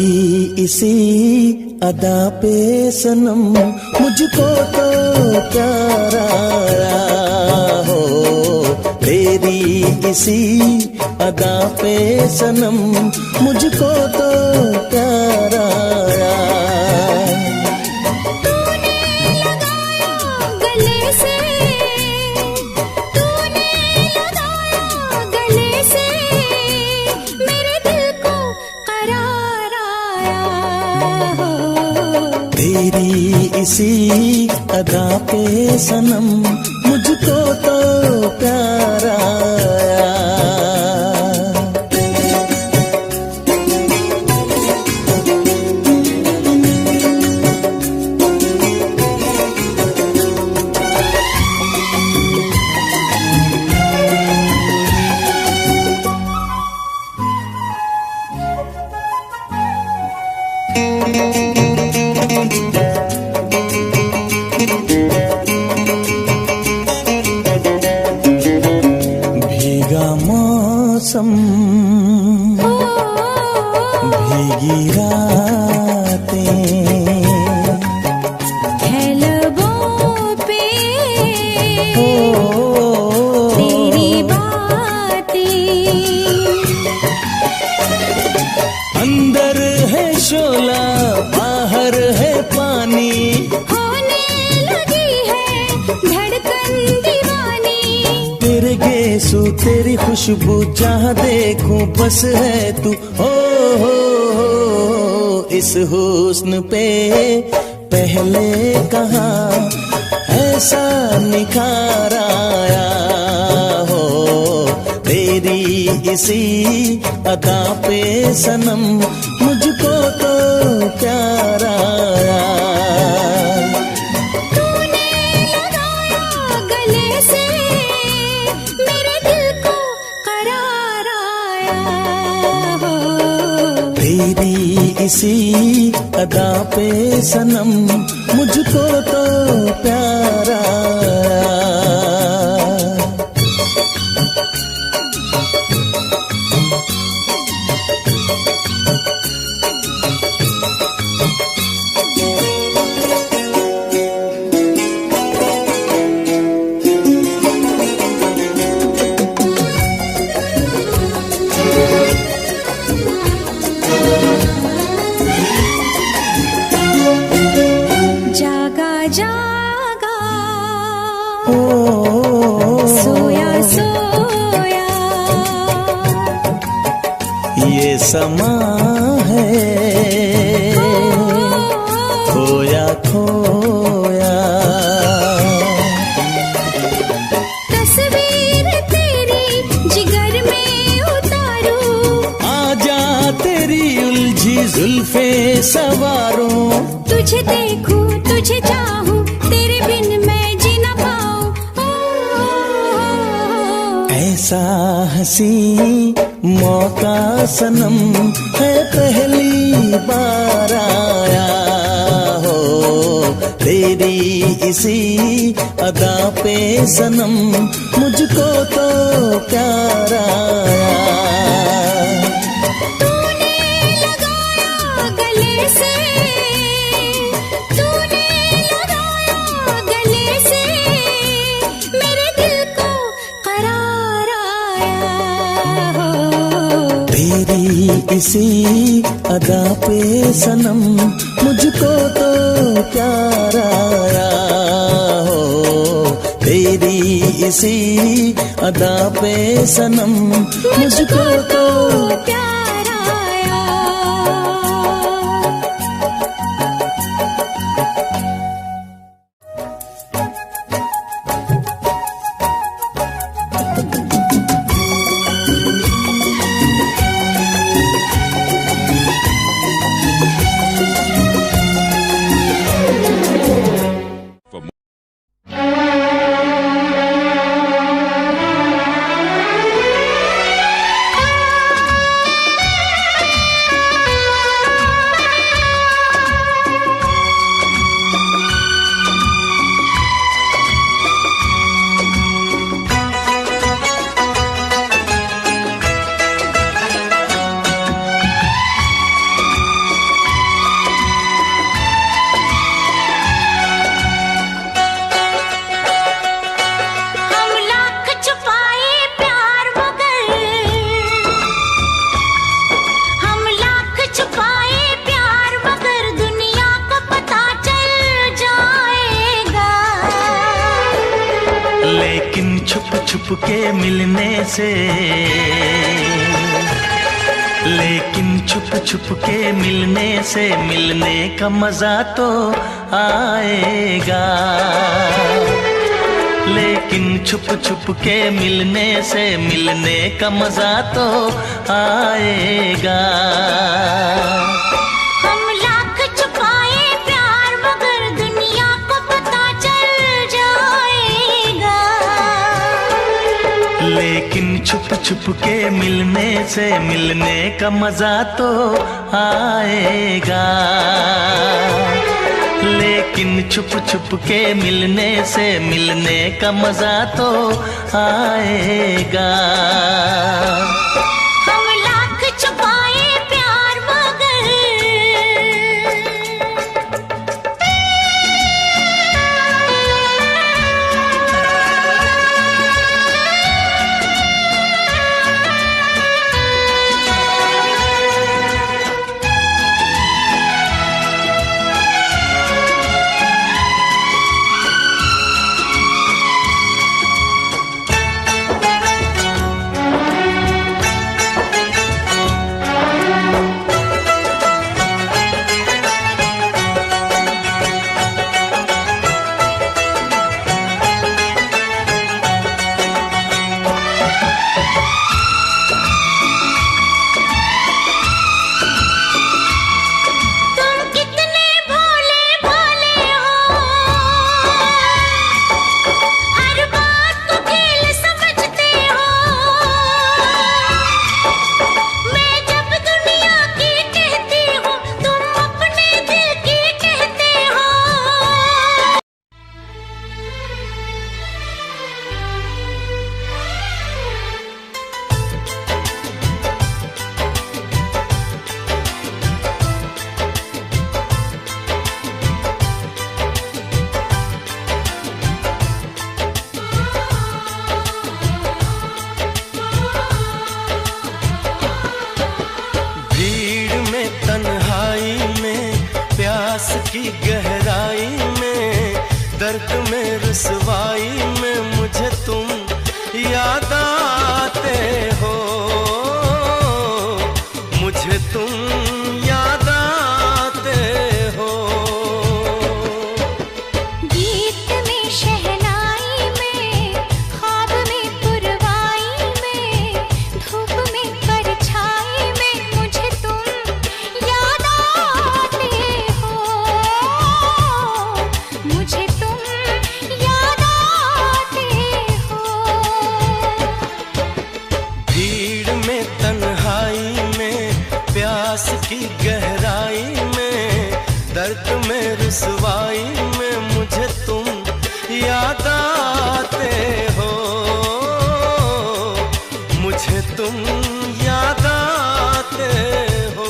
तेरी इसी अदा पे सनम मुझको तो प्यार आया हो। तेरी इसी अदा पे सनम मुझको तो प्यार आया। तूने लगाया गले से, तूने लगाया गले से, मेरे दिल को करार आया हो। तेरी इसी अदा पे सनम मुझको तो प्यार आया। भीगा मौसम, भीगी रातें, है लबों पे तेरी बातें, अंदर है शोला बाहर है पानी, होने लगी है धड़कन दीवानी। तेरे गेसू तेरी खुशबू जहाँ देखूं बस है तू। हो इस हुस्न पे पहले कहाँ ऐसा निखार आया हो। तेरी इसी अदा पे सनम मुझको तो प्यार आया। तूने लगाया गले से, मेरे दिल को करार आया हो। तेरी इसी अदा पे सनम मुझको तो प्यार आया। जागा जागा सोया सोया, ये समा है खोया खोया। तस्वीर तेरी जिगर में उतारूं, आजा तेरी उलझी जुल्फे सवारों, तुझे देखूं तुझे चाहूं, तेरे बिन मैं जी ना पाऊं। ऐसा हंसी मौका सनम है पहली बार आया हो। तेरी इसी अदा पे सनम मुझको तो प्यार आया। तूने लगाया गले से, तूने लगाया गले से, मेरे दिल को करार आया हो। तेरी इसी अदा पे सनम मुझको तो प्यार आया हो। तेरी इसी अदा पे सनम मुझको तो प्यार आया। छुप के मिलने से, लेकिन छुप छुप के मिलने से मिलने का मजा तो आएगा। लेकिन छुप छुप के मिलने से मिलने का मजा तो आएगा। हम लाख छुपाए प्यार मगर दुनिया को पता चल जाएगा। लेकिन छुप छुप के मिलने से मिलने का मजा तो आएगा। लेकिन छुप छुप के मिलने से मिलने का मजा तो आएगा। हम लाख छुपाए प्यार मगर की गहराई में, दर्द में रुसवाई में मुझे तुम याद आते हो, मुझे तुम याद आते हो। गीत में शहनाई में, ख्वाब में पुरवाई में, धूप में परछाई में मुझे तुम याद आते हो, मुझे तुम याद आते हो। भीड़ में तन्हाई में, प्यास की गहराई में, दर्द में रुसवाई में मुझे तुम याद आते हो, मुझे तुम याद आते हो।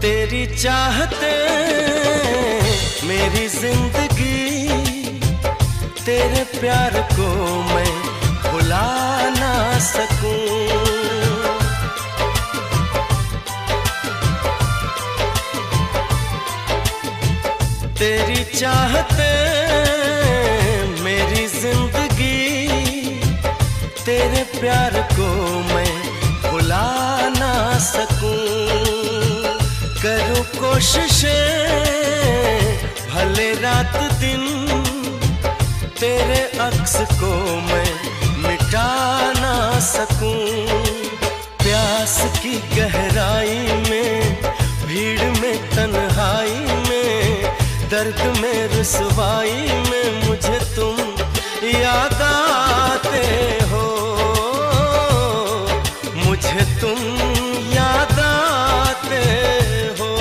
तेरी चाहते मेरी जिंदगी, तेरे प्यार को मैं भुला ना सकूं। तेरी चाहते मेरी जिंदगी, तेरे प्यार को मैं भुला ना सकूं। करूं कोशिशें भले रात दिन, तेरे अक्स को मैं मिटा ना सकूं। प्यास की गहराई में, भीड़ में तन्हाई में, दर्द में रुसवाई में मुझे तुम याद आते हो, मुझे तुम याद आते हो।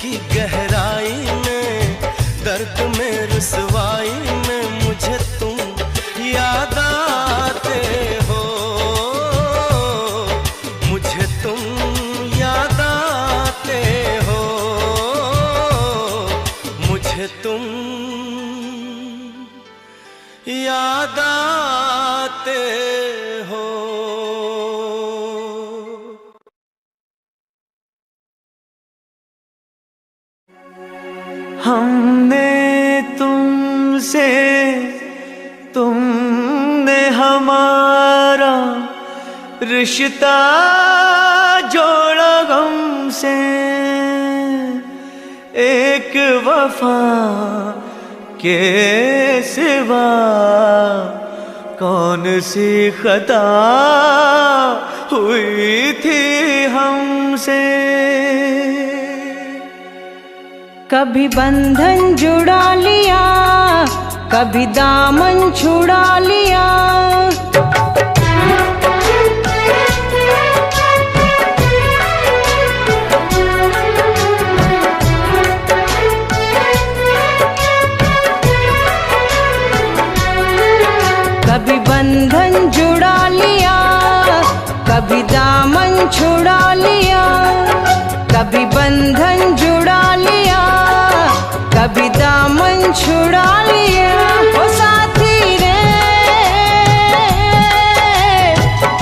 की गहराई में, दर्द में रुसवाई में मुझे तुम याद आते हो, मुझे तुम याद आते हो, मुझे तुम याद आते हो। हमने तुमसे, तुमने हमारा रिश्ता जोड़ा गम से, एक वफा के सिवा कौन सी खता हुई थी हमसे। कभी बंधन जुड़ा लिया, कभी दामन छुड़ा लिया, कभी बंधन जुड़ा लिया, कभी दामन छुड़ा लिया, कभी बंधन जुड़ा लिया, कभी दामन छुड़ा लिया। ओ साथी रे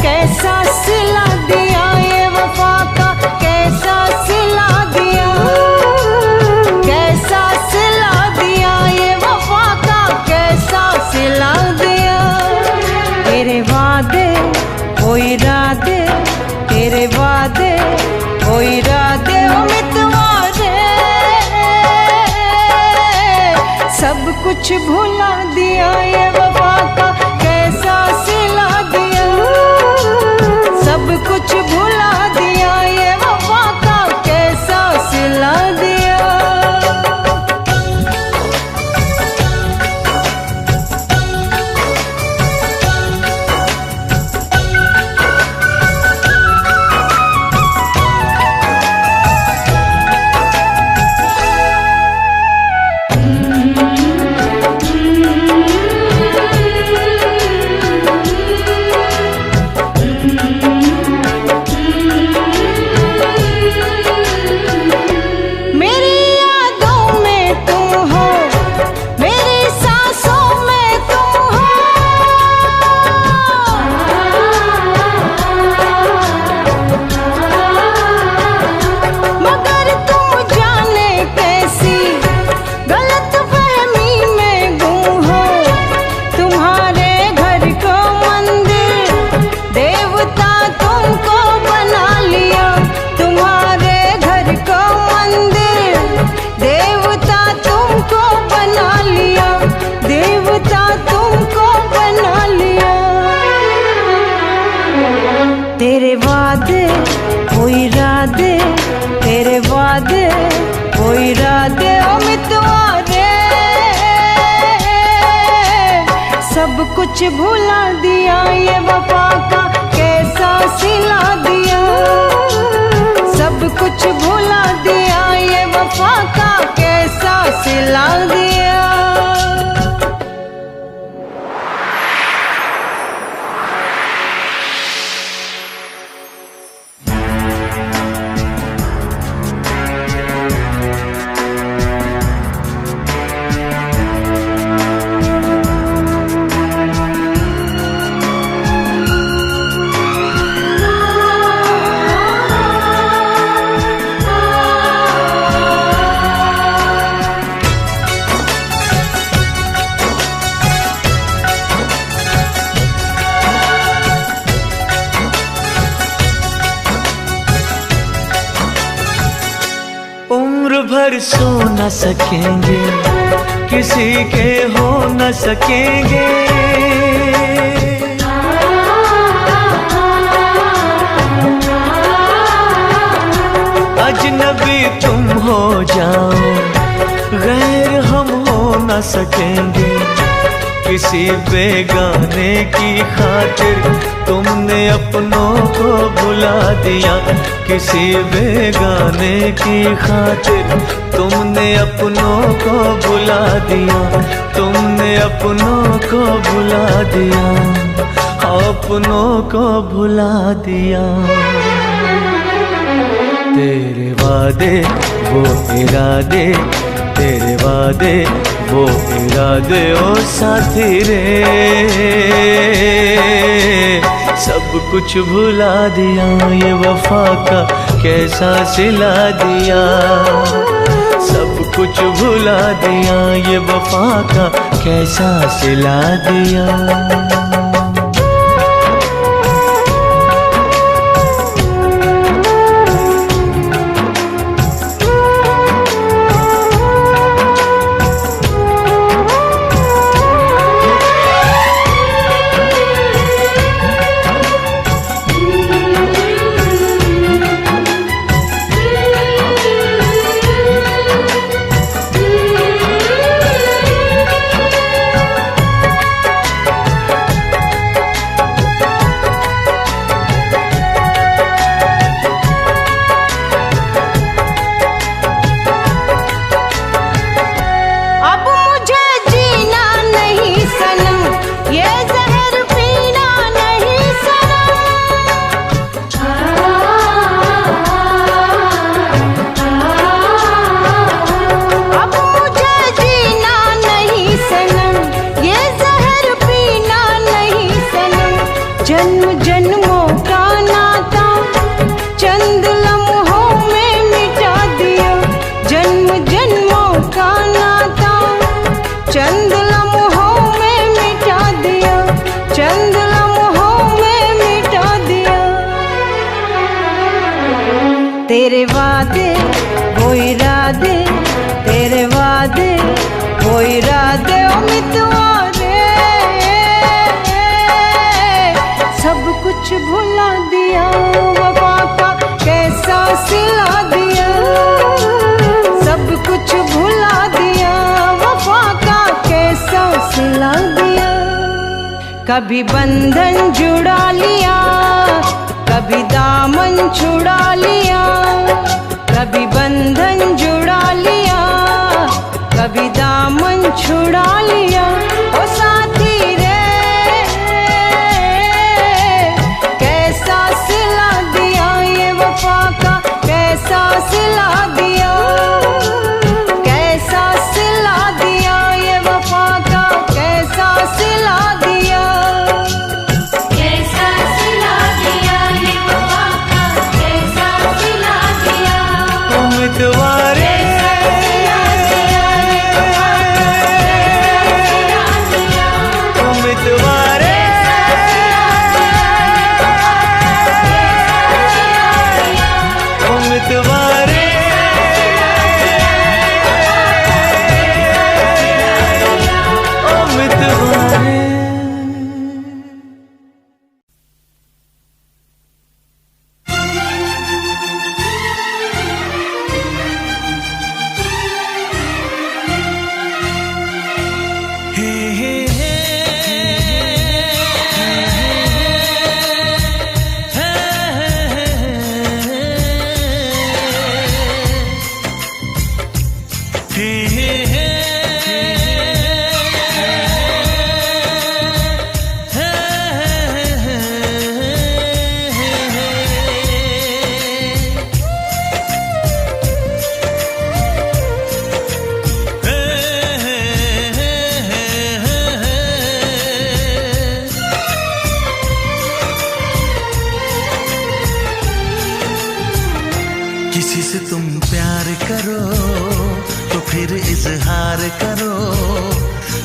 कैसा सिला दिया ये वफा का, कैसा सिला दिया, कैसा सिला दिया ये वफा का, कैसा सिला दिया। तेरे वादे ओ इरादे, तेरे वादे ओ इरादे ओ मितवा रे, सब कुछ भुला दिया ये वफा का, कैसा सिला दिया, सब कुछ भुला दिया ये वफा का, कैसा सिला दिया। तेरे वादे वो इरादे, तेरे वादे वो इरादे ओ मितवा रे, सब कुछ भुला दिया ये वफा का कैसा सिला दिया, सब कुछ भुला दिया ये वफा का कैसा सिला दिया। उम्र भर सो न सकेंगे, किसी के हो न सकेंगे, अजनबी तुम हो जाओ, गैर हम हो न सकेंगे, किसी बेगाने की खातिर तुमने अपनों को भुला दिया, किसी बेगाने की खातिर तुमने अपनों को भुला दिया, तुमने अपनों को भुला दिया, अपनों को भुला दिया। तेरे वादे वो इरादे, तेरे वादे वो इरादे ओ साथी रे, सब कुछ भुला दिया ये वफा का कैसा सिला दिया, सब कुछ भुला दिया ये वफा का कैसा सिला दिया। तेरे वादे वो इरादे, तेरे वादे वो इरादे ओ मितवा रे, सब कुछ भुला दिया वफा का कैसा सिला दिया, सब कुछ भुला दिया वफा का कैसा सिला दिया। कभी बंधन जुड़ा लिया, कभी दामन छुड़ा लिया, कभी बंधन जुड़ा लिया, कभी दामन छुड़ा लिया ओ साथी रे, कैसा सिला दिया ये वफा का कैसा सिला दिया, कैसा सिला दिया ये वफा का कैसा सिला दिया, कैसा सिला दिया ये वफा का कैसा सिला दिया, उम्मीदवार किसी से तुम प्यार करो तो फिर इजहार करो,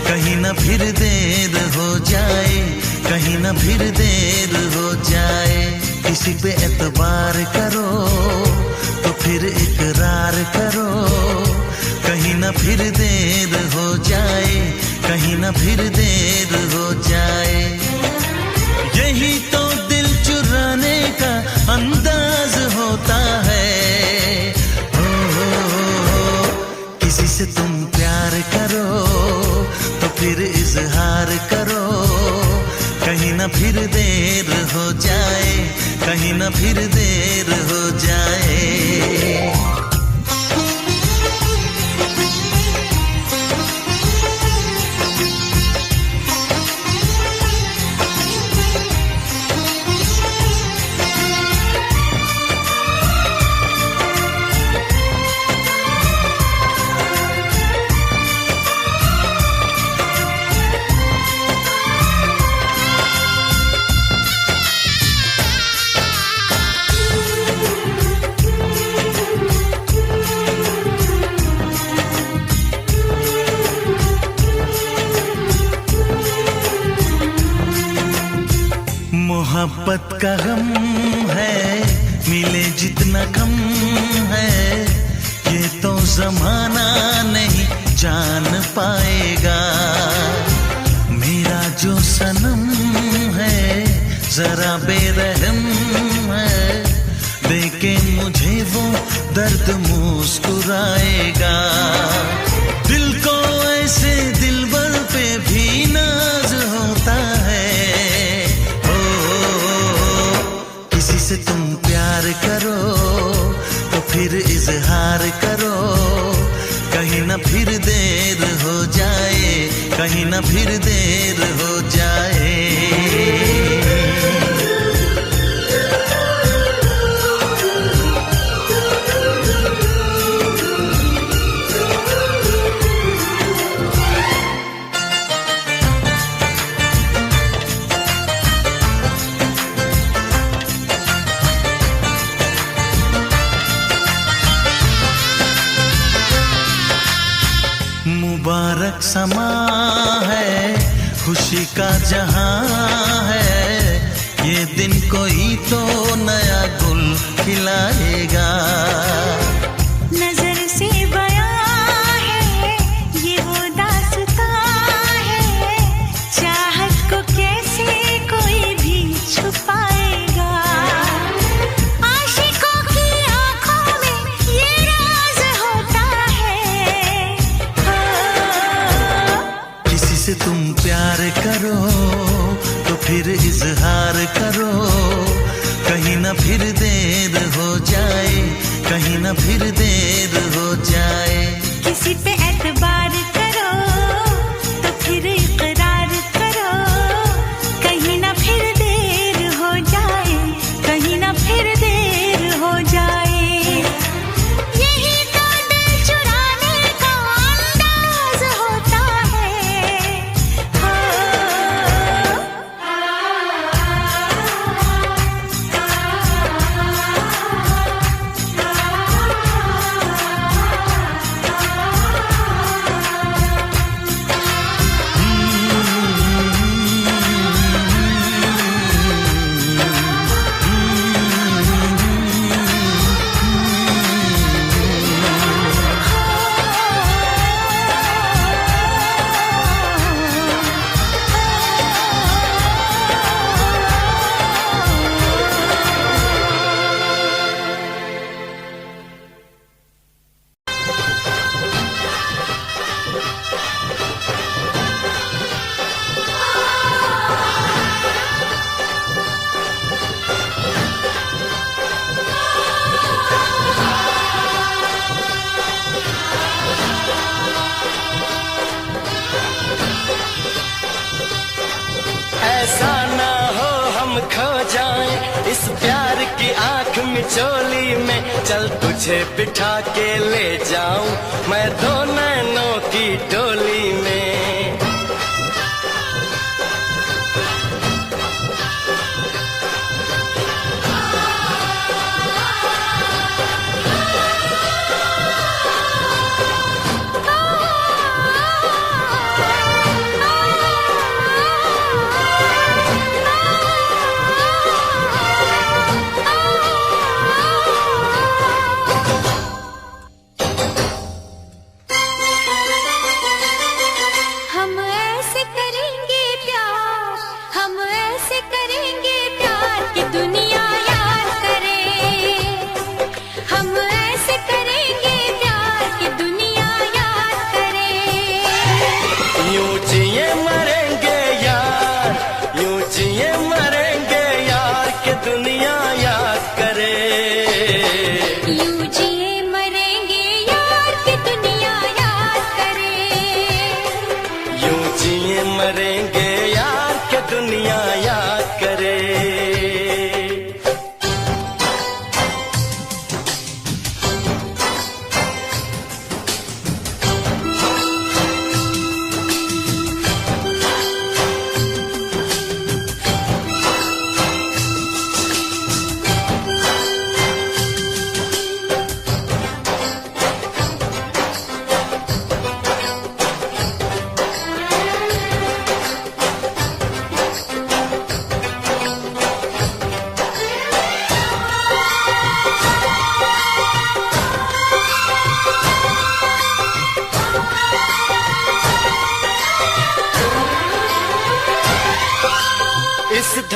कहीं ना फिर देर हो जाए, कहीं ना फिर देर हो जाए। किसी पे एतबार करो तो फिर इकरार करो, कहीं ना फिर देर हो जाए, कहीं ना फिर देर हो जाए। यही तो दिल चुराने का अंदाज होता है। किसी से तुम प्यार करो तो फिर इजहार करो, कहीं ना फिर देर हो जाए, कहीं ना फिर देर हो जाए। मोहब्बत का गम है, मिले जितना कम है, ये तो जमाना नहीं जान पाएगा। मेरा जो सनम है जरा बेरहम है, देखे मुझे वो दर्द मुस्कुराएगा। दिल को ऐसे दिलबर पे भी नाज होता है। किसी से तुम प्यार करो तो फिर इजहार करो, कहीं ना फिर देर हो जाए, कहीं ना फिर देर हो जाए। मुबारक समा है, खुशी का जहां है, ये दिन कोई तो नया गुल खिलाएगा। नजर से बयां है ये वो दास्तां है, चाहत को कैसे कोई भी छुपाएगा। आशिकों की आंखों में ये राज होता है। किसी से तुम प्यार करो तो फिर इजहार करो, कहीं ना फिर देर हो जाए, कहीं ना फिर देर हो जाए। किसी पे एतबार करो तो फिर इकरार करो, कहीं ना फिर देर हो जाए, कहीं ना फिर देर हो जाए। यही तो दिल चुराने का अंदाज होता है। ऐसा ना हो हम खो जाएं इस प्यार की आंख मिचोली में, चल तुझे बिठा के ले जाऊं मैं दो नैनों की डोली में।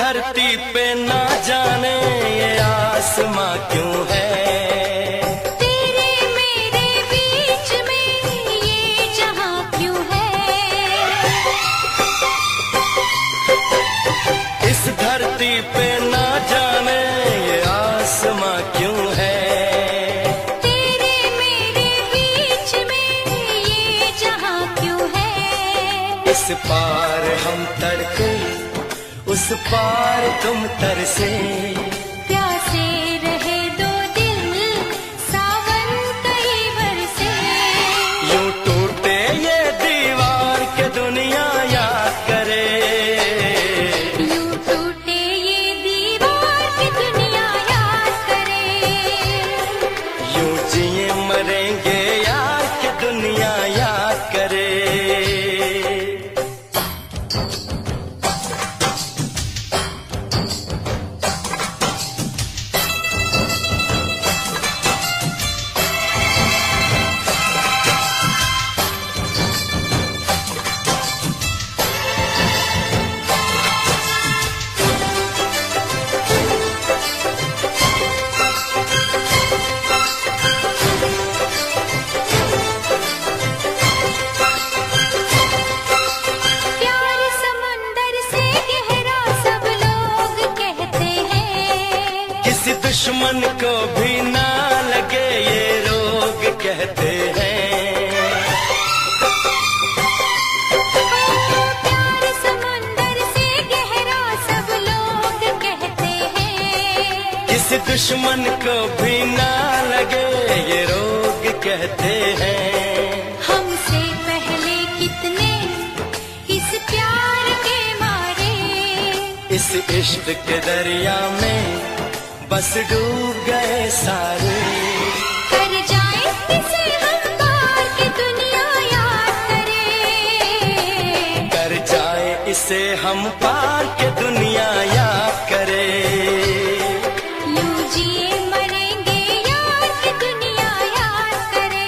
धरती पे ना जाने ये आसमां क्यों है, तेरे मेरे बीच में ये जहां क्यों है, इस धरती पे ना जाने ये आसमां क्यों है, तेरे मेरे बीच में ये जहां क्यों है। इस पार हम तड़के उस पार तुम तरसे, प्यासे रहे दो दिल सावन कई बरसे, यूं टूटे ये दीवार के दुनिया याद करे, यूं टूटे ये दीवार की दुनिया याद करे, यूं जिए मरेंगे यार के दुनिया याद करे। प्यार समंदर से गहरा सब लोग कहते हैं, किसी दुश्मन को भी ना लगे ये रोग कहते हैं, प्यार समंदर से गहरा सब लोग कहते हैं, किसी दुश्मन को भी ना लगे ये रोग कहते हैं। हमसे पहले कितने इस प्यार के मारे, इस इश्क के दरिया में बस डूब गए सारे, कर जाए इसे हम पार की दुनिया याद करे, कर जाए इसे हम पार के दुनिया याद करे, यूं जिए मरेंगे यार की दुनिया याद करे।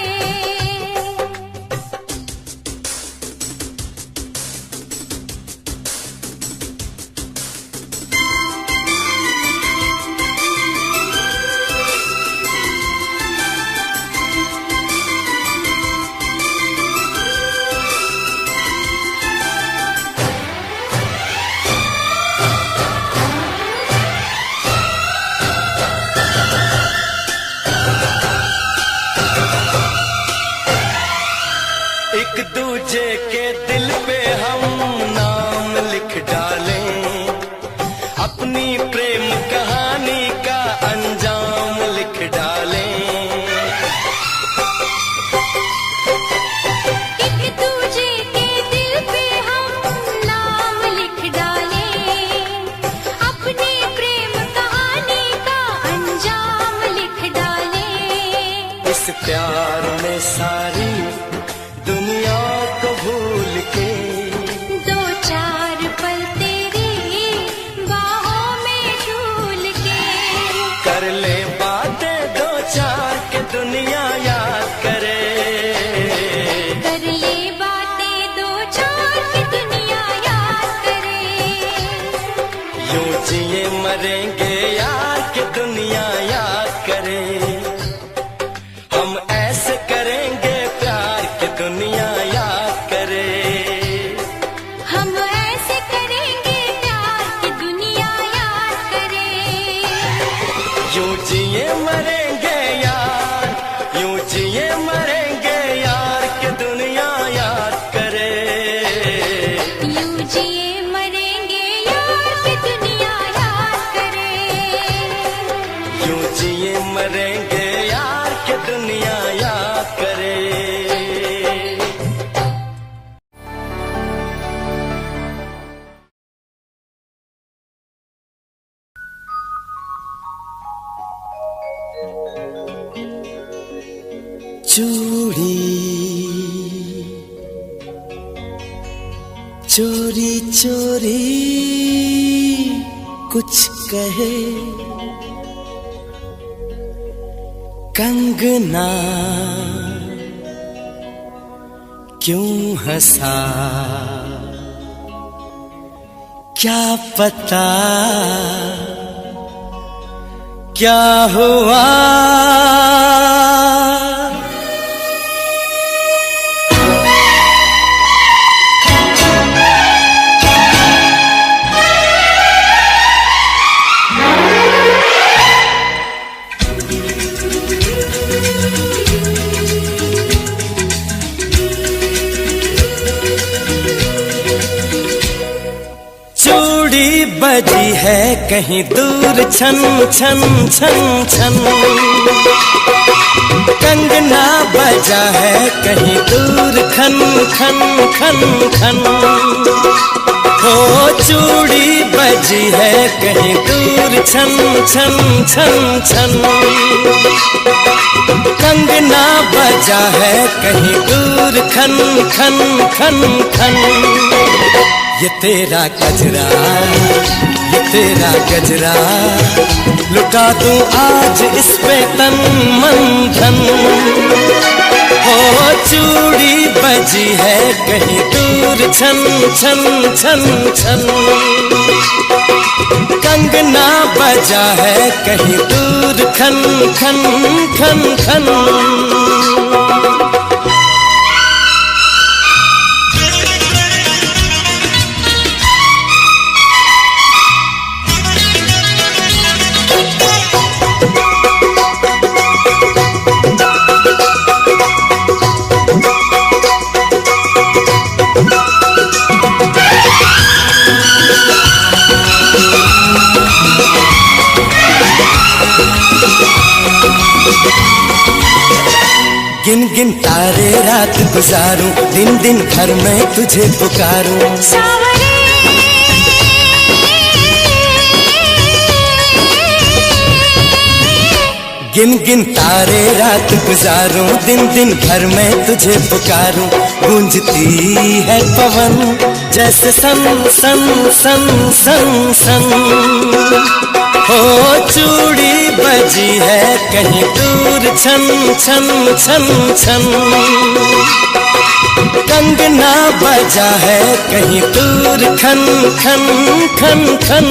एक दूजे के दिल पे हम नाम लिख डालें, अपनी प्रेम कहानी का अंजाम लिख डालें, एक दूजे के दिल पे हम नाम लिख डालें, अपनी प्रेम कहानी का अंजाम लिख डालें, इस प्यार में सारी दुनिया को भूल के दो चार पल तेरी बाहों में झूल के, कर ले बातें दो चार के दुनिया याद करे, कर ले बातें दो चार की दुनिया याद करे, यूं जिए मरेंगे यार के दुनिया याद करे, हम ऐसे करेंगे प्यार के दुनिया याद करे, हम ऐसे करेंगे प्यार की दुनिया याद करे, यूं जिए मरेंगे यार, यूं जिए मरेंगे यार के दुनिया याद करे, यूं जिए मरेंगे यार की दुनिया याद करे, यूं जिए मरेंगे यार के दुनिया याद करे। चूड़ी चोरी चोरी कुछ कहे, कंगना क्यों हंसा, क्या पता क्या हुआ, चूड़ी बजी है कहीं दूर छन छन छन छन, कंगना बजा है कहीं दूर खन खन खन खन। हो चूड़ी बजी है कहीं दूर छन छन छन छन, कंगना बजा है कहीं दूर खन खन खन खन। ये तेरा गजरा, ये तेरा गजरा, लुटा दूं आज इस पे तन मन धन। हो चूड़ी बजी है कहीं दूर छन छन छन छन, कंगना बजा है कहीं दूर खन खन खन खन। गिन गिन तारे रात गुजारूं, दिन दिन भर मैं तुझे पुकारूं। सावरे गिन गिन तारे रात गुजारूं, दिन दिन भर मैं तुझे पुकारूं। गूंजती है पवन जैसे सन सन सन सन सन। हो चूड़ी बजी है कहीं दूर छन छन छन छन, कंगना बजा है कहीं दूर खन खन खन खन।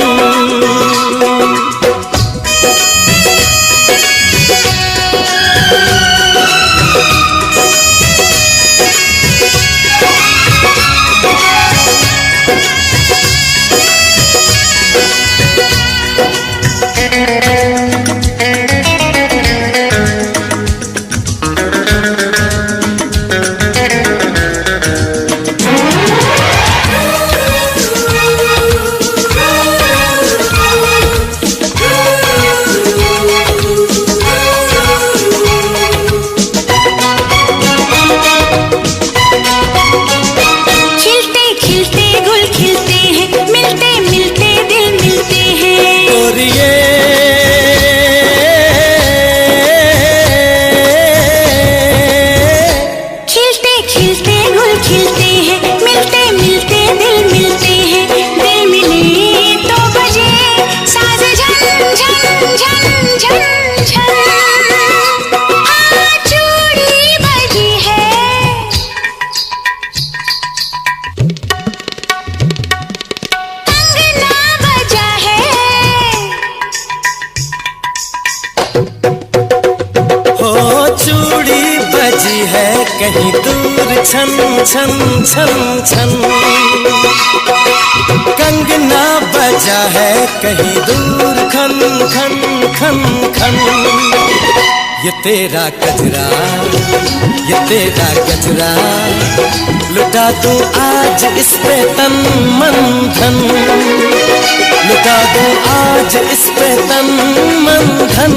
कहीं दूर छन छन छन छन, कंगना बजा है कहीं दूर खन खन खन खन। ये तेरा गजरा, ये तेरा गजरा, लुटा दूं आज इस पे तन मन धन। लुटा दूं आज इस पे तन मन धन।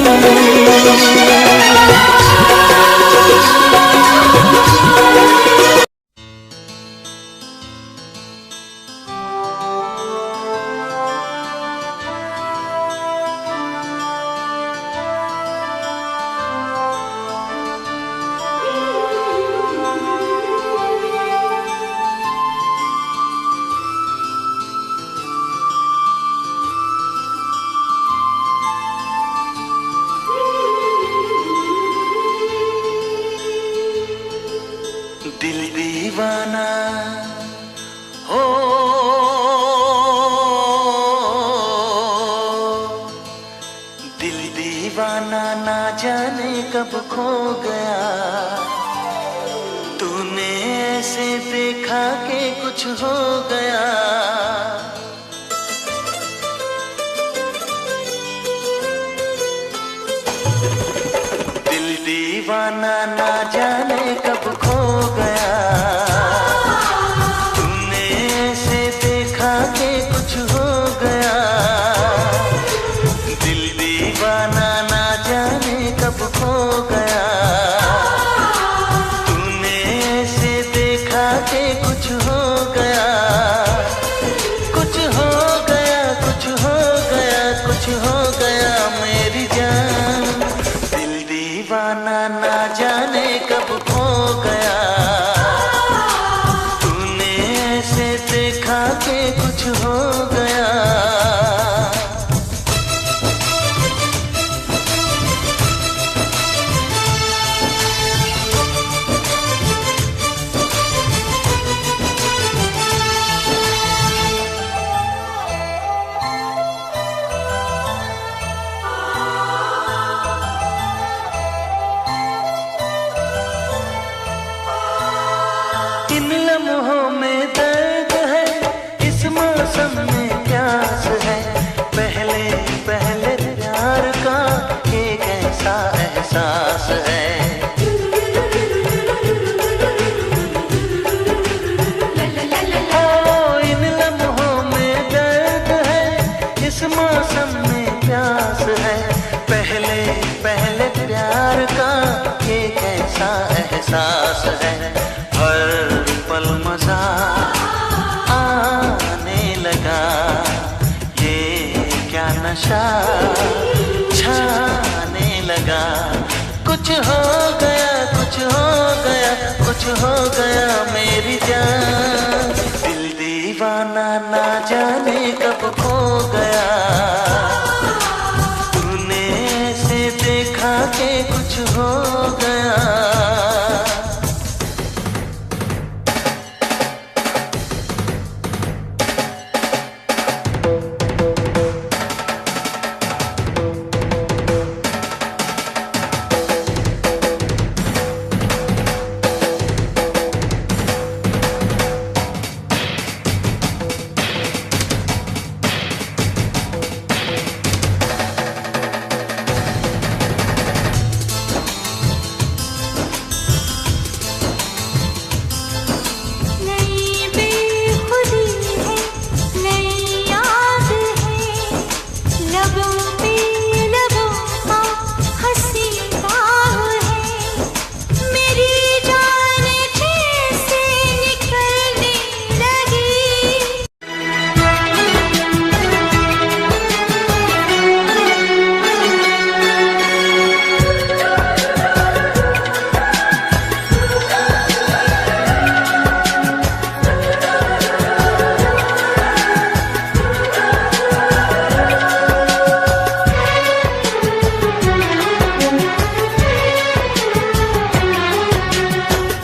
दीवाना ना जाने कब खो गया, तूने ऐसे देखा कि कुछ हो गया। दिल दीवाना ना जाने कब खो गया, तूने ऐसे देखा कि कुछ हो गया। दिल दीवाना ना जाने कब खो गया, तूने ऐसे देखा कि कुछ हो गया। कुछ हो गया, कुछ हो गया, कुछ हो गया मेरी जान। दिल दीवाना ना जाने कब खो गया, तूने ऐसे देखा कि कुछ हो गया। इन लम्हों में दर्द है, इस मौसम में प्यास है। पहले पहले प्यार का एक ऐसा एहसास है। ओ इन लम्हों में दर्द है, इस मौसम में प्यास है। पहले पहले प्यार का एक ऐसा एहसास है। हर पल मजा आने लगा, ये क्या नशा छाने लगा। कुछ हो गया, कुछ हो गया, कुछ हो गया मेरी जान। दिल दीवाना ना जाने कब खो गया, तूने ऐसे देखा कि कुछ हो गया। नई बेखुदी है, नई याद है, लबों पे लबों का हंसी बाह है। मेरी जान जैसे निकलने लगी।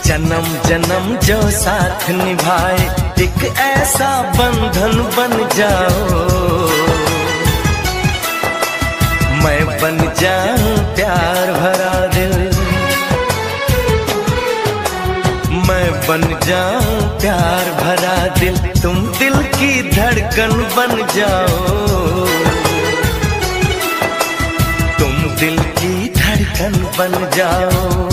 जन्म जन्म जो साथ निभाए, एक ऐसा बंधन बन जाओ। मैं बन जाऊं प्यार भरा दिल, मैं बन जाऊं प्यार भरा दिल। तुम दिल की धड़कन बन जाओ, तुम दिल की धड़कन बन जाओ।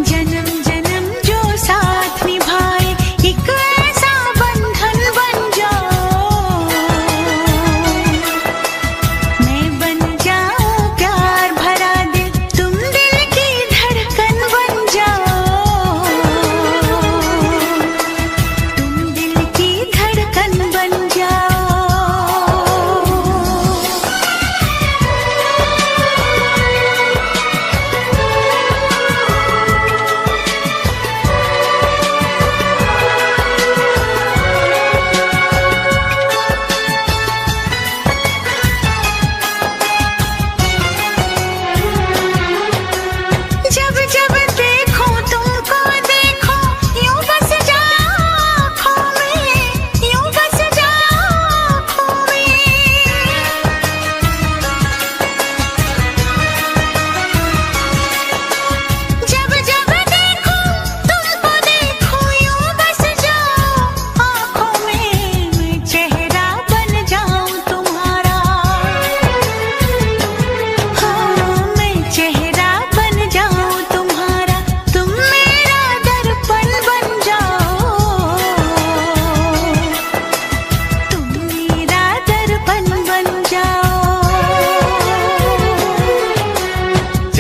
जन्म जन्म जो साथ निभाए, एक ऐसा बंधन बन जाओ। मैं बन जाऊं प्यार भरा दिल, तुम दिल की धड़कन बन जाओ। तुम दिल की धड़कन बन जाओ।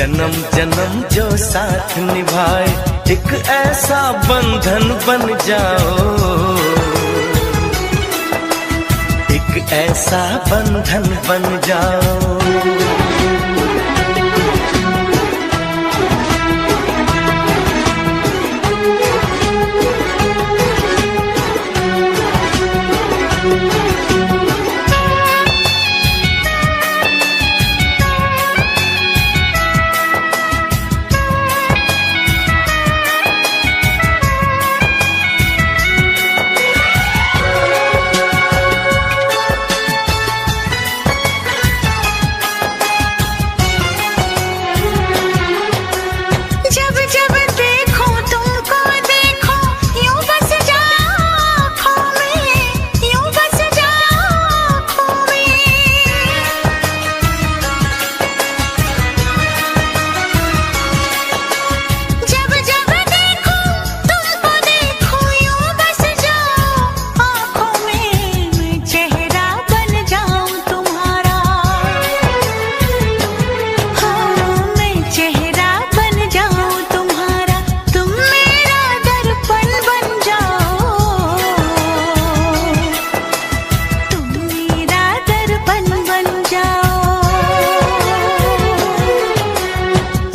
जन्म जन्म जो साथ निभाए एक ऐसा बंधन बन जाओ, एक ऐसा बंधन बन जाओ।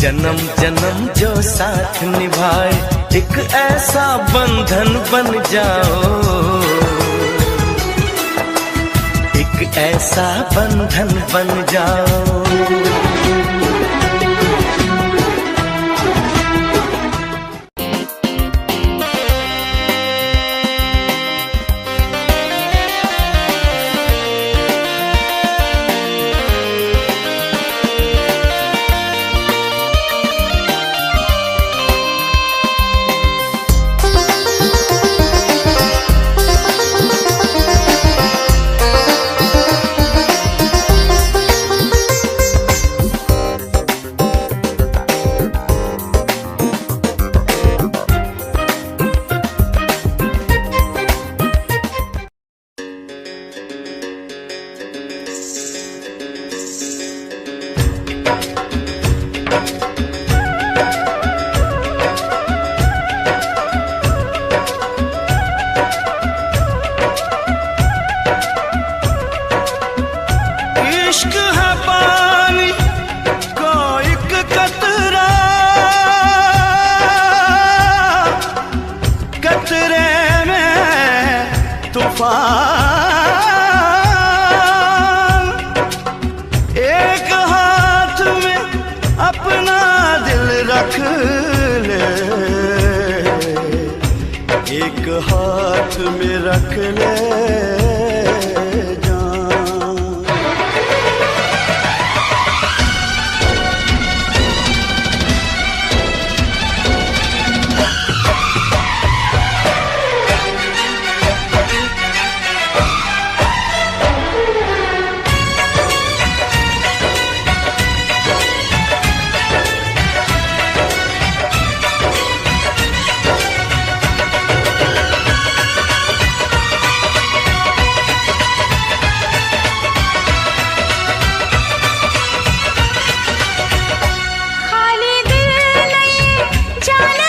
जन्म जन्म जो साथ निभाए एक ऐसा बंधन बन जाओ, एक ऐसा बंधन बन जाओ। एक हाथ में अपना दिल रख ले, एक हाथ में रख ले खाली दिल नहीं जान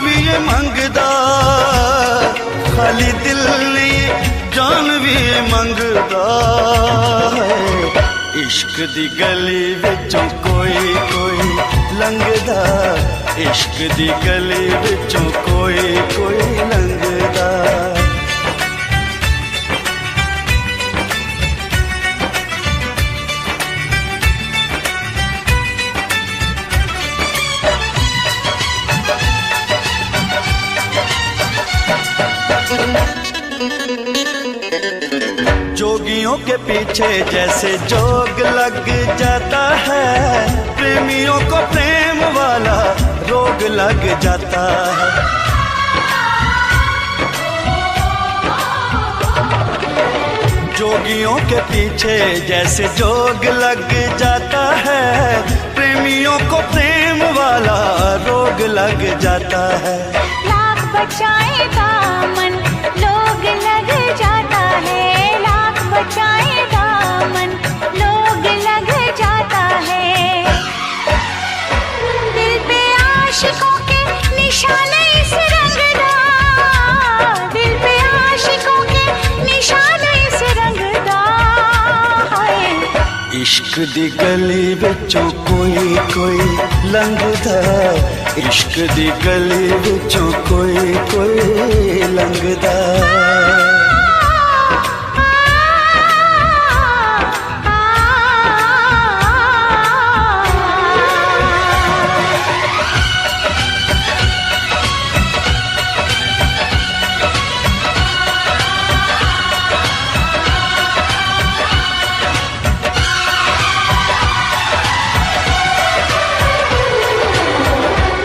भी ये मंगदा, खाली दिल नहीं जान भी ये मंगदा है। इश्क दी गली विचों कोई कोई लंघदा, इश्क दी गली विचों कोई कोई लंघदा। जोगियों के पीछे जैसे जोग लग जाता है, प्रेमियों को प्रेम वाला रोग लग जाता है। जोगियों के पीछे जैसे जोग लग जाता है, प्रेमियों को प्रेम वाला रोग लग जाता है। लाख बचाए दामन लोग लग जाता है, लाख बचाए दामन लोग लग जाता है। दिल पे आशिकों के निशाने इस रंगदा, दिल पे आशिकों के निशाने इस रंगदा है। इश्क दी गली विचों कोई कोई लंघदा, इश्क दी गली विचों कोई कोई लंघदा।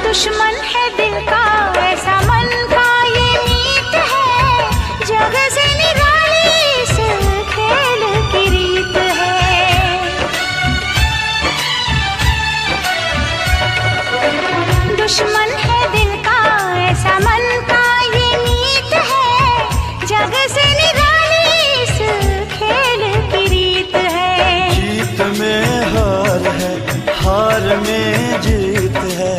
दुश्मन है दिल का ऐसा मन का ये मीत है, जग से निराली इस खेल की रीत है। दुश्मन है दिल का ऐसा मन का ये मीत है, जग से निराली इस खेल की रीत है। जीत में हार है, हार में जीत है,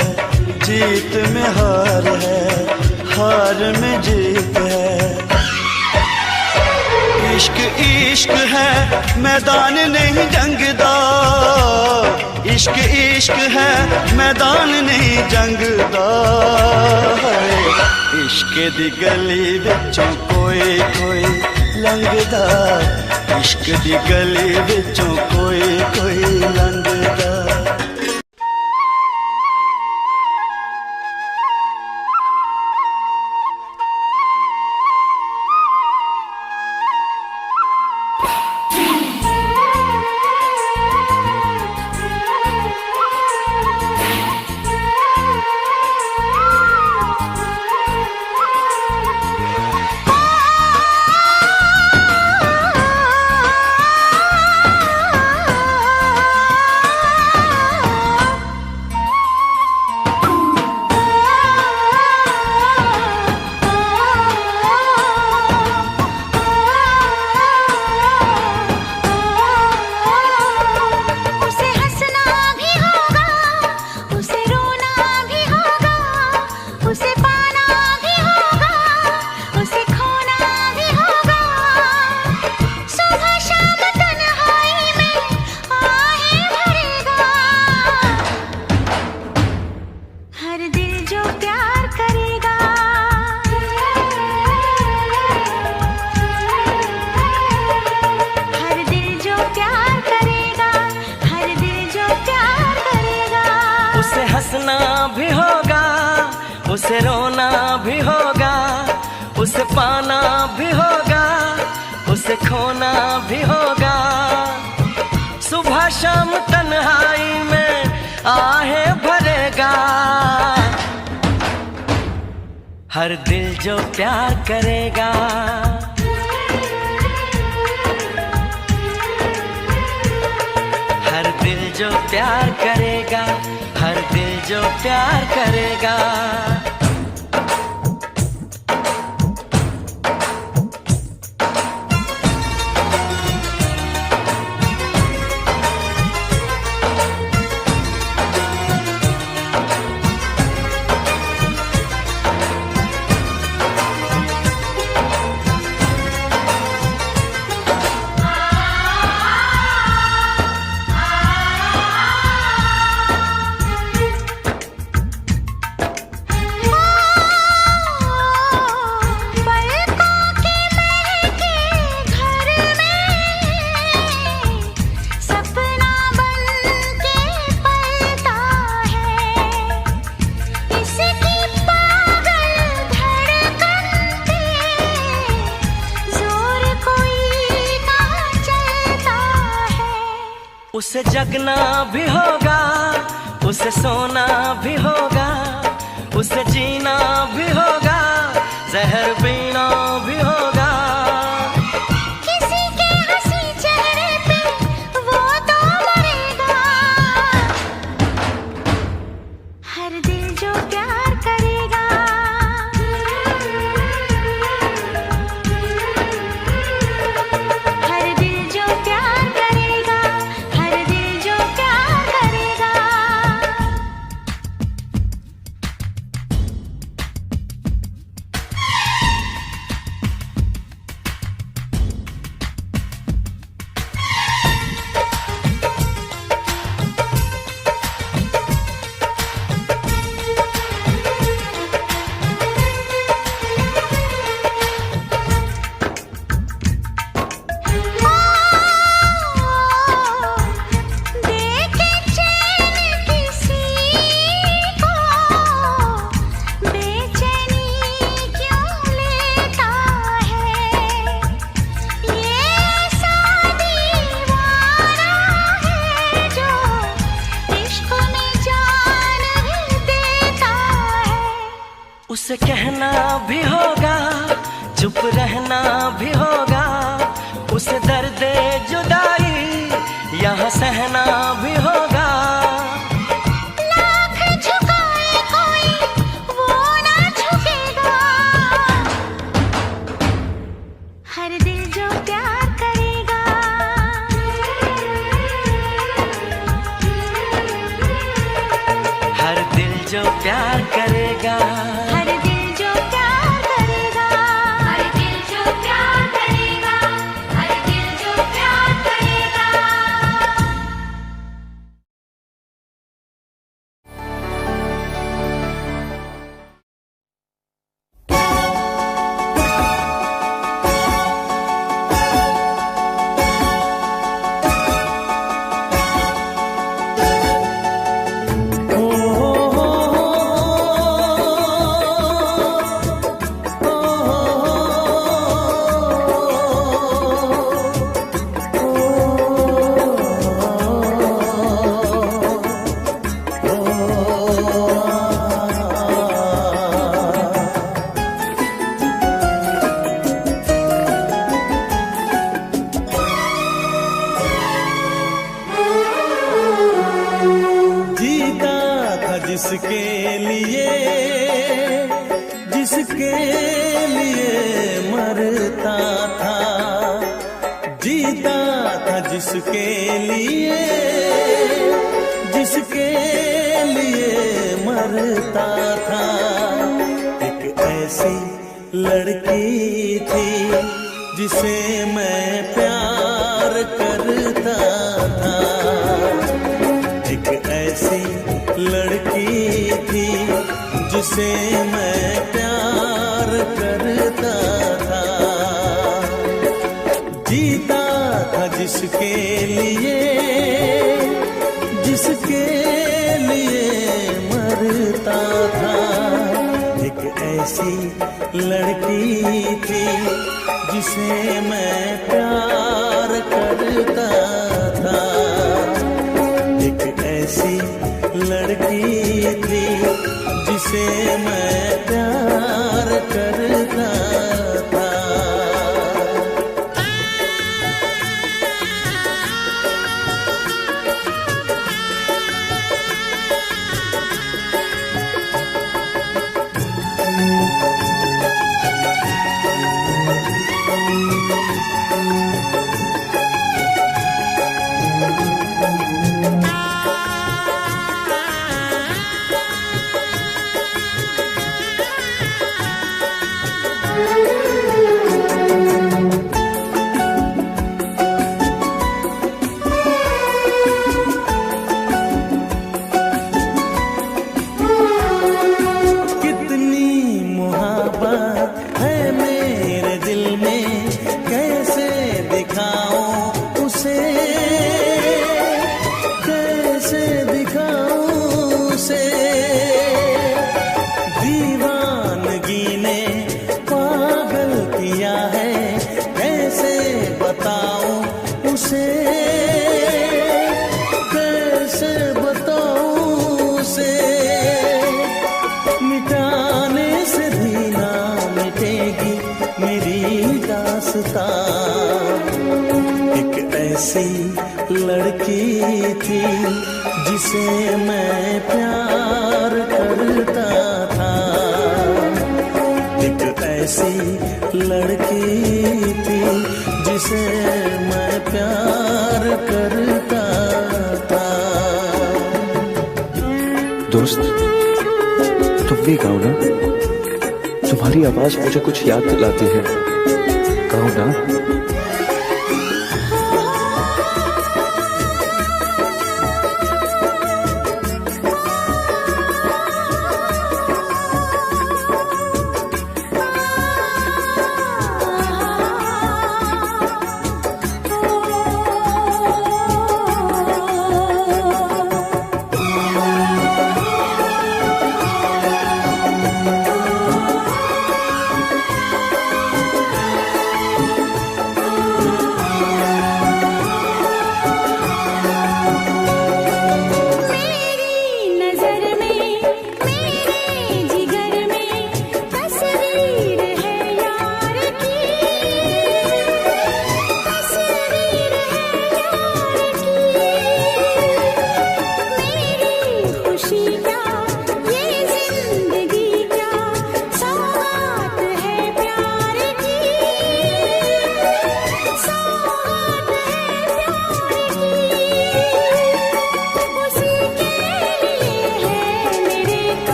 जीत में हार है, हार में जीत है। इश्क इश्क है मैदान नहीं जंगदा, इश्क इश्क है मैदान नहीं जंगदा। इश्क दी गली विचों कोई कोई लंघदा, इश्क दी गली विचों कोई कोई लंघदा। उसे रोना भी होगा, उसे पाना भी होगा, उसे खोना भी होगा। सुबह शाम तन्हाई में आहें भरेगा। हर दिल जो प्यार करेगा, हर दिल जो प्यार करेगा, हर दिल जो प्यार करेगा। उसे जगना भी होगा, उसे सोना भी होगा, उसे जीना भी होगा, जहर पीना भी होगा। किसी के चुप रहना भी होगा, उस दर्द जुदाई यहाँ सहना भी होगा। लाख झुकाए कोई वो ना झुकेगा, हर दिल जो प्यार करेगा। हर दिल जो प्यार करेगा, हर दिल जो प्यार करेगा, हर दिल जो प्यार करेगा, हर दिल जो प्यार करेगा। जीता था जिसके लिए, जिसके लिए मरता था। जीता था जिसके लिए, जिसके लिए मरता था। एक ऐसी लड़की थी जिसे मैं प्यार करता था। एक ऐसी लड़की थी जिसे मैं प्यार करता था। जीता था जिसके लिए, जिसके लिए मरता था। एक ऐसी लड़की थी जिसे मैं प्यार करता था। एक ऐसी लड़की थी जिसे मैं प्यार करता था। एक ऐसी लड़की थी जिसे मैं प्यार करता था। एक ऐसी लड़की थी जिसे मैं प्यार करता था। दोस्त, तुम भी गाओ ना, तुम्हारी आवाज मुझे कुछ याद दिलाती है। गाओ ना।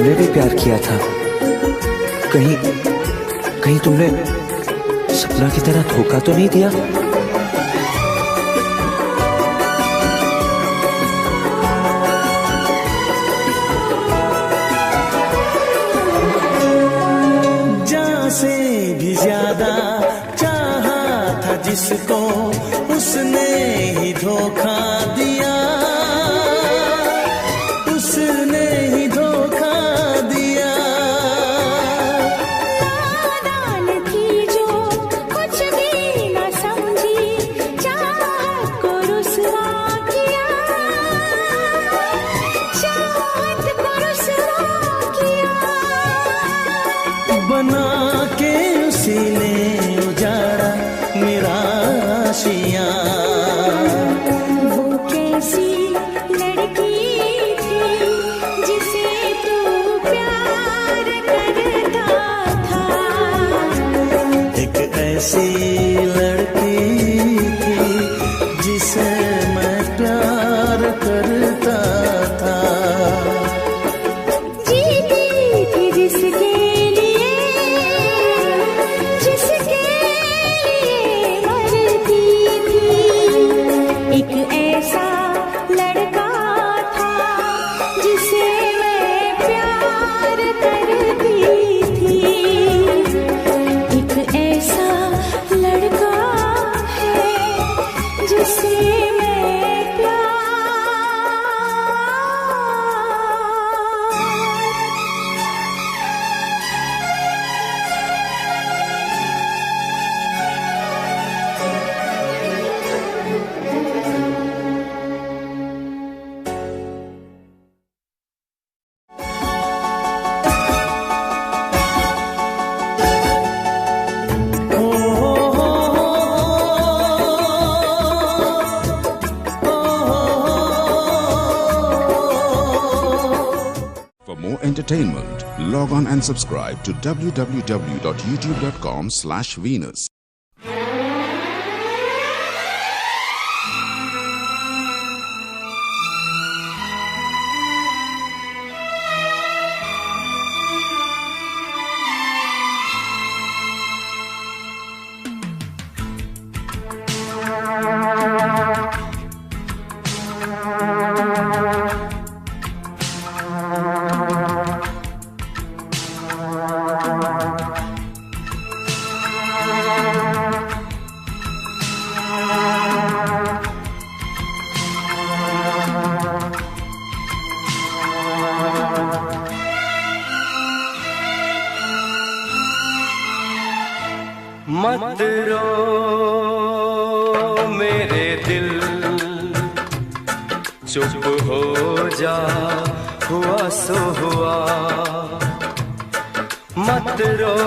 तुमने भी प्यार किया था। कहीं कहीं तुमने सपना की तरह धोखा तो नहीं दिया? जान से भी ज्यादा चाहा था जिसको, उसने ही धोखा दिया, उसने ही धोखा दिया। नादान थी जो कुछ भी न समझी, चाहत को रुसवा किया, चाहत को रुसवा किया। बना के उसी ने उजाड़ा मेरा आशियाँ। वो कैसी लड़की थी जिसे तू प्यार करता था, एक ऐसी लड़की थी जिसे मैं प्यार करता था। जीती थी जिसके लिए, जिसके लिए मरती थी। एक ऐसा लड़का था जिसे मैं प्यार करती थी। एक ऐसा लड़का है जिसे मैं प्यार। For more entertainment, log on and subscribe to www.youtube.com/Venus. मत रो मेरे दिल, चुप हो जा, हुआ सो हुआ। मत रो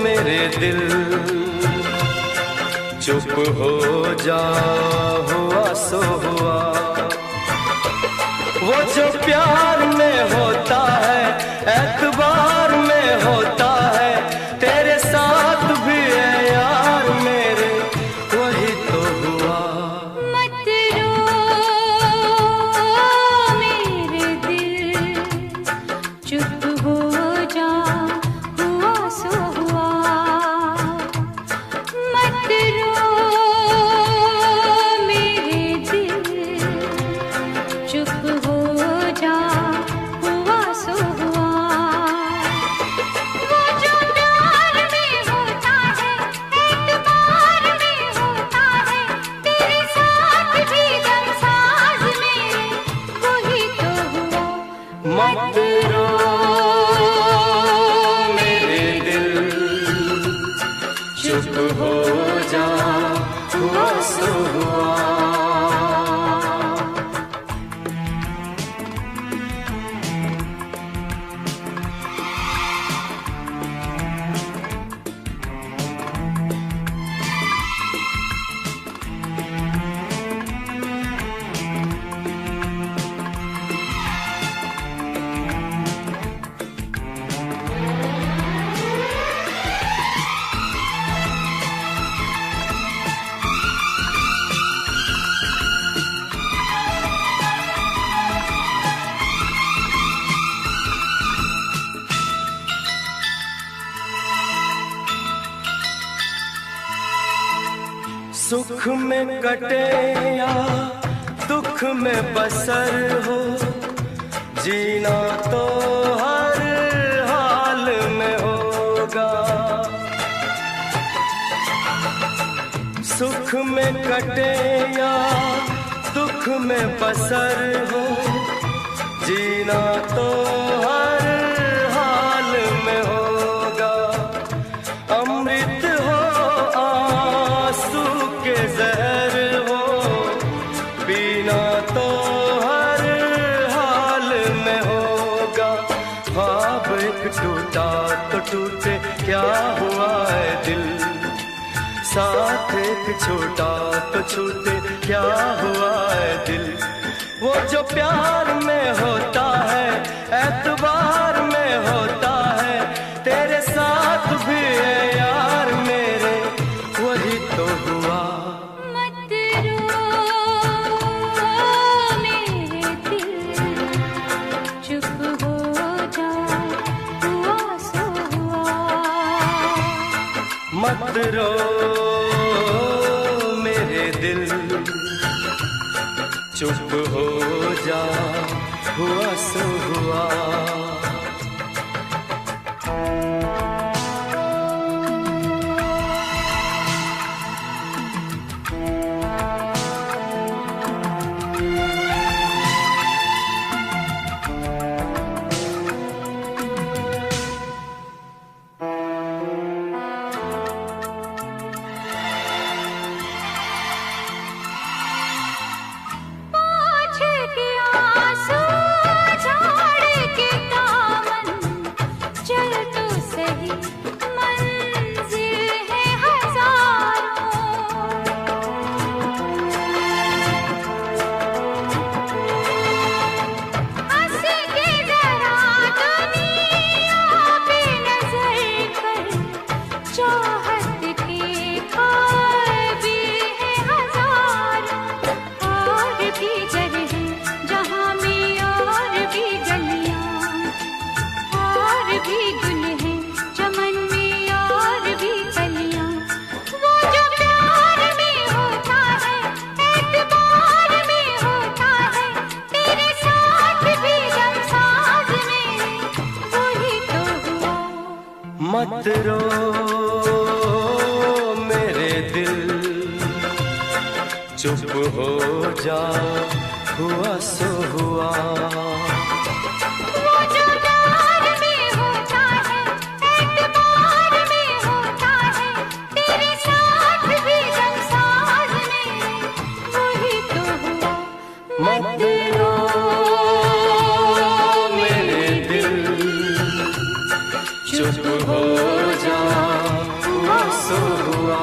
मेरे दिल, चुप हो जा, हुआ सो हुआ। वो जो प्यार में होता है, एतबार में होता है, तेरे साथ भी है यार मेरे, वही तो हुआ। मत रो मेरे दिल, चुप हो जा, हुआ सो हुआ। मत रो मेरे दिल, चुप हो जा, हुआ सो हुआ। वो जो प्यार में होता है, एतबार में होता है, तेरे साथ भी दमसाज मेरे, वही तो हुआ। मत रो मेरे दिल, चुप हो जा, हुआ सो हुआ। सुख में कटे या दुख में बसर हो, जीना तो हर हाल में होगा। सुख में कटे या दुख में बसर हो, जीना तो हर हाल में होगा। अमृत हो आंसू के जहर हो, पीना तो हर हाल में होगा। ख्वाब एक टूटा तो टूटे क्या हुआ है दिल, साथ एक छूटा तो छूटे क्या हुआ है दिल। वो जो प्यार में होता है एतबार में होता है, तेरे साथ भी है यार मेरे वही तो हुआ। मत रो मेरे दिल, चुप हो जा हुआ सो हुआ। मत रो मेरे दिल, चुप हो जा हुआ सो हुआ। मत रो मेरे दिल, चुप हो जा हुआ सो हुआ। वो जो प्यार में होता है एतबार में होता है, तेरे साथ भी संसार में वही तो हुआ। मत रो मेरे दिल, चुप हो जा हुआ सो हुआ।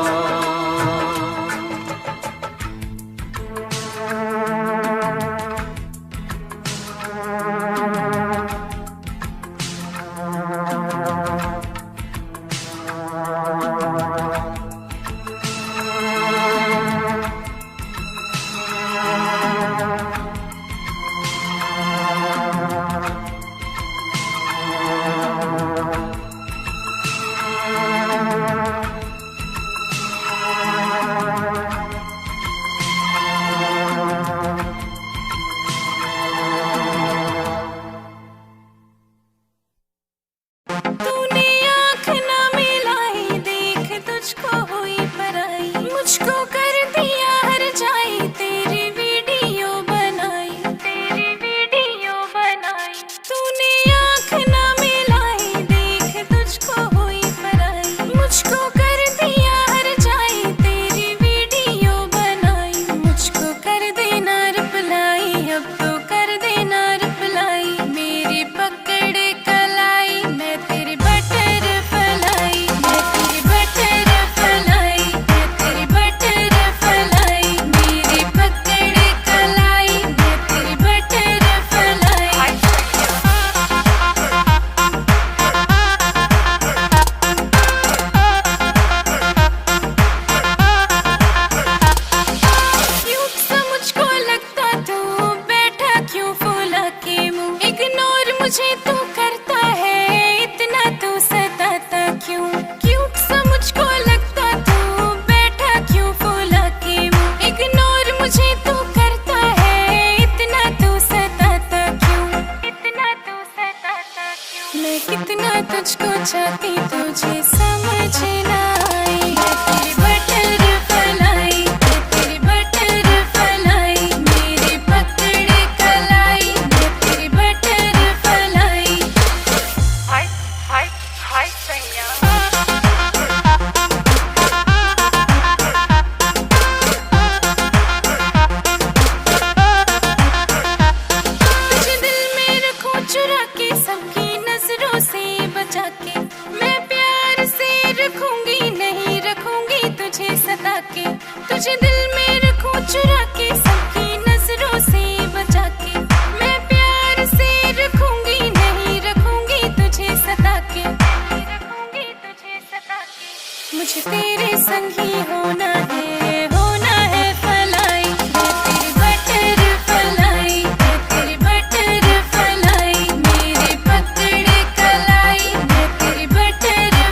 चुरा के सबकी नजरों से बचा के मैं प्यार से रखूंगी, नहीं रखूंगी तुझे सता के, रखूंगी तुझे सता के। मुझे तेरे संग ही होना है, होना है फलाई, मैं तेरी बटरफ्लाई, मैं तेरी बटरफ्लाई, मेरे पकड़े कलाई, मैं तेरी बटरफ्लाई।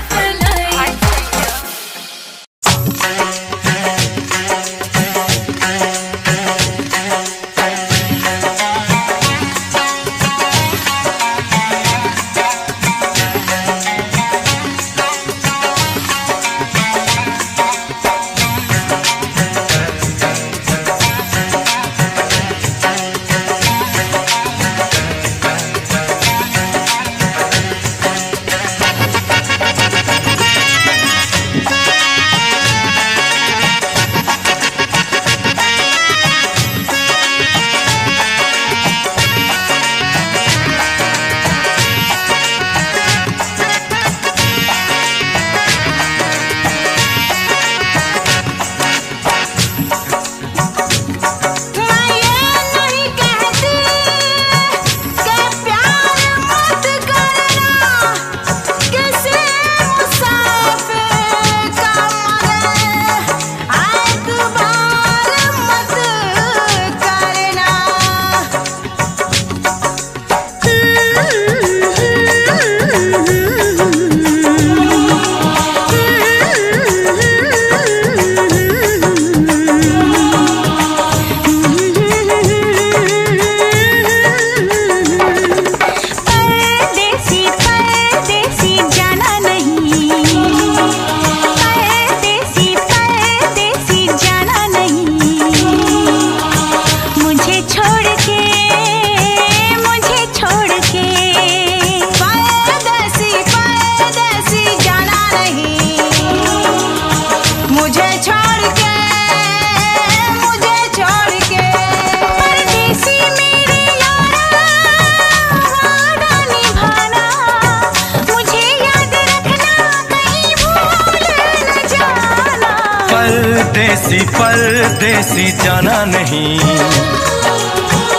परदेसी परदेसी जाना नहीं,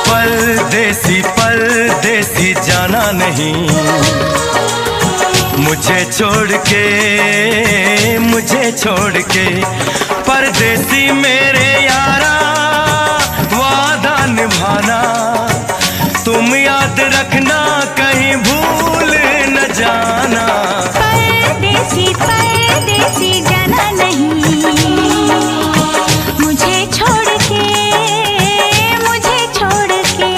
परदेसी परदेसी जाना नहीं, मुझे छोड़ के, मुझे छोड़ के। परदेसी मेरे यारा वादा निभाना, तुम याद रखना कहीं भूल न जाना। परदेसी परदेसी जाना नहीं, मुझे छोड़ के, मुझे छोड़ के।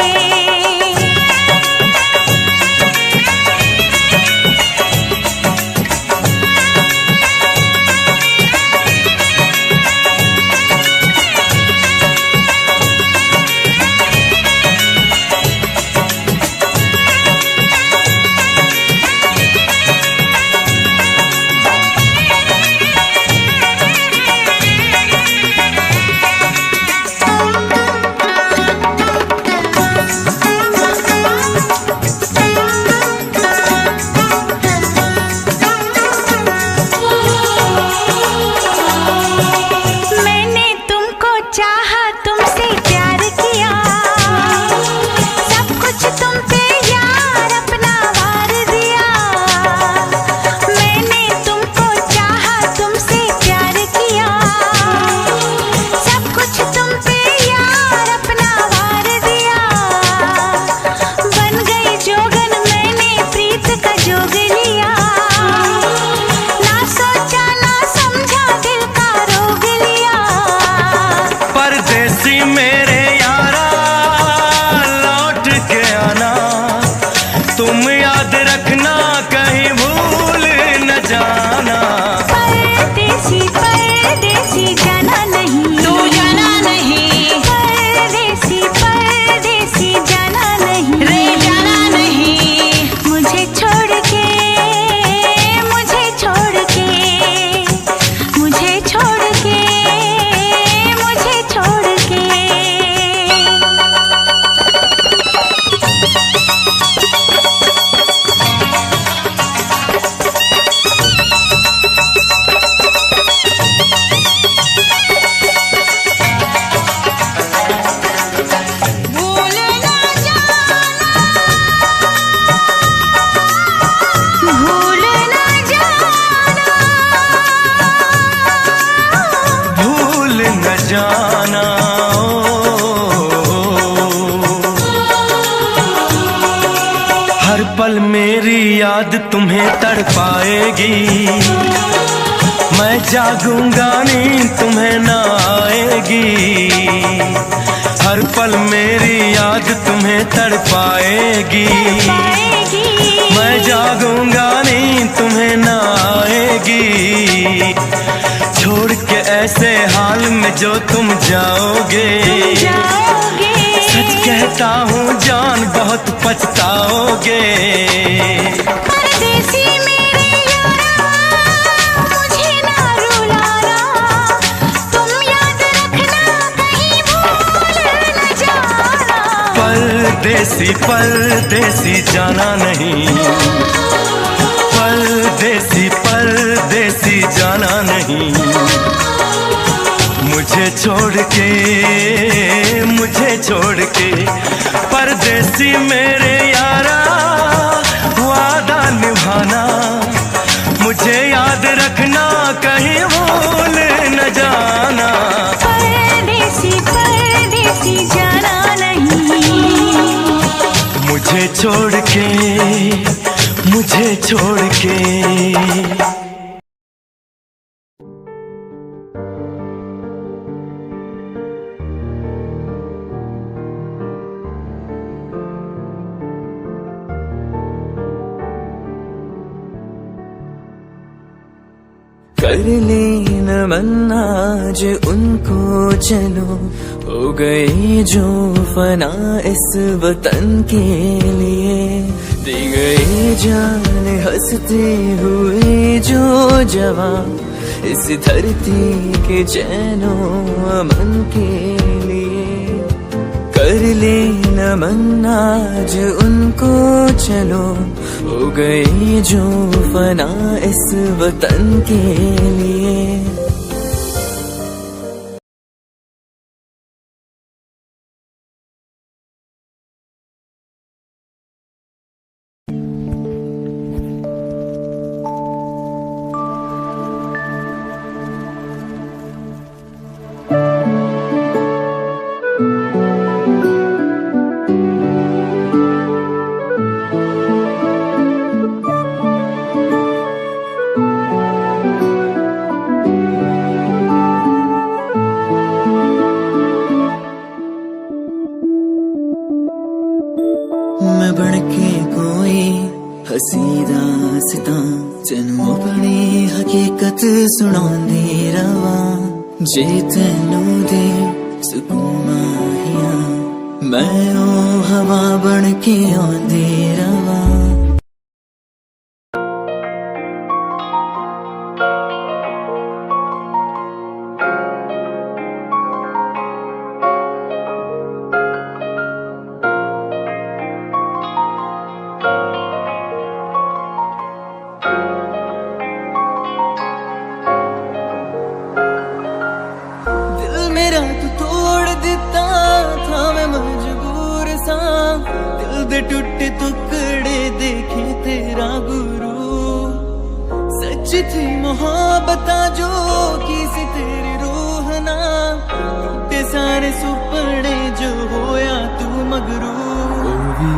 जाना। हर पल मेरी याद तुम्हें तड़पाएगी, मैं जागूंगा नींद तुम्हें ना आएगी। हर पल मेरी याद तुम्हें तड़पाएगी, मैं जागूंगा नींद तुम्हें ना आएगी। छोड़ के ऐसे हाल में जो तुम जाओगे, सच कहता हूँ जान बहुत पछताओगे। परदेसी मेरे यारा, मुझे ना रुलाना, तुम याद रखना कहीं भूल न जाना। परदेसी परदेसी जाना नहीं, परदेसी परदेसी जाना नहीं। मुझे छोड़ के परदेसी मेरे यारा, वादा निभाना, मुझे याद रखना कहीं भूल न जाना। परदेसी परदेसी जाना नहीं, मुझे छोड़ के कर लेना मन आज उनको, चलो हो गए जो फना इस वतन के लिए। दे गए जान हंसते हुए जो जवान, इस धरती के चैनो अमन के लिए। कर लेना मन आज उनको, चलो हो गए जो फना इस वतन के लिए। मैं बनके कोई हसी दास्तां, तेनू अपनी हकीकत सुनांदी रवा। जे तेनू दे सुकून माहिया, मैं ओ हवा बनके आंदी रवा। टूटे टुकड़े देखे तेरा गुरु, सच थी मोहब्बत जो किसी तेरी रूह ना। टूटे सारे सुपने जो होया तू मगरू, ओ भी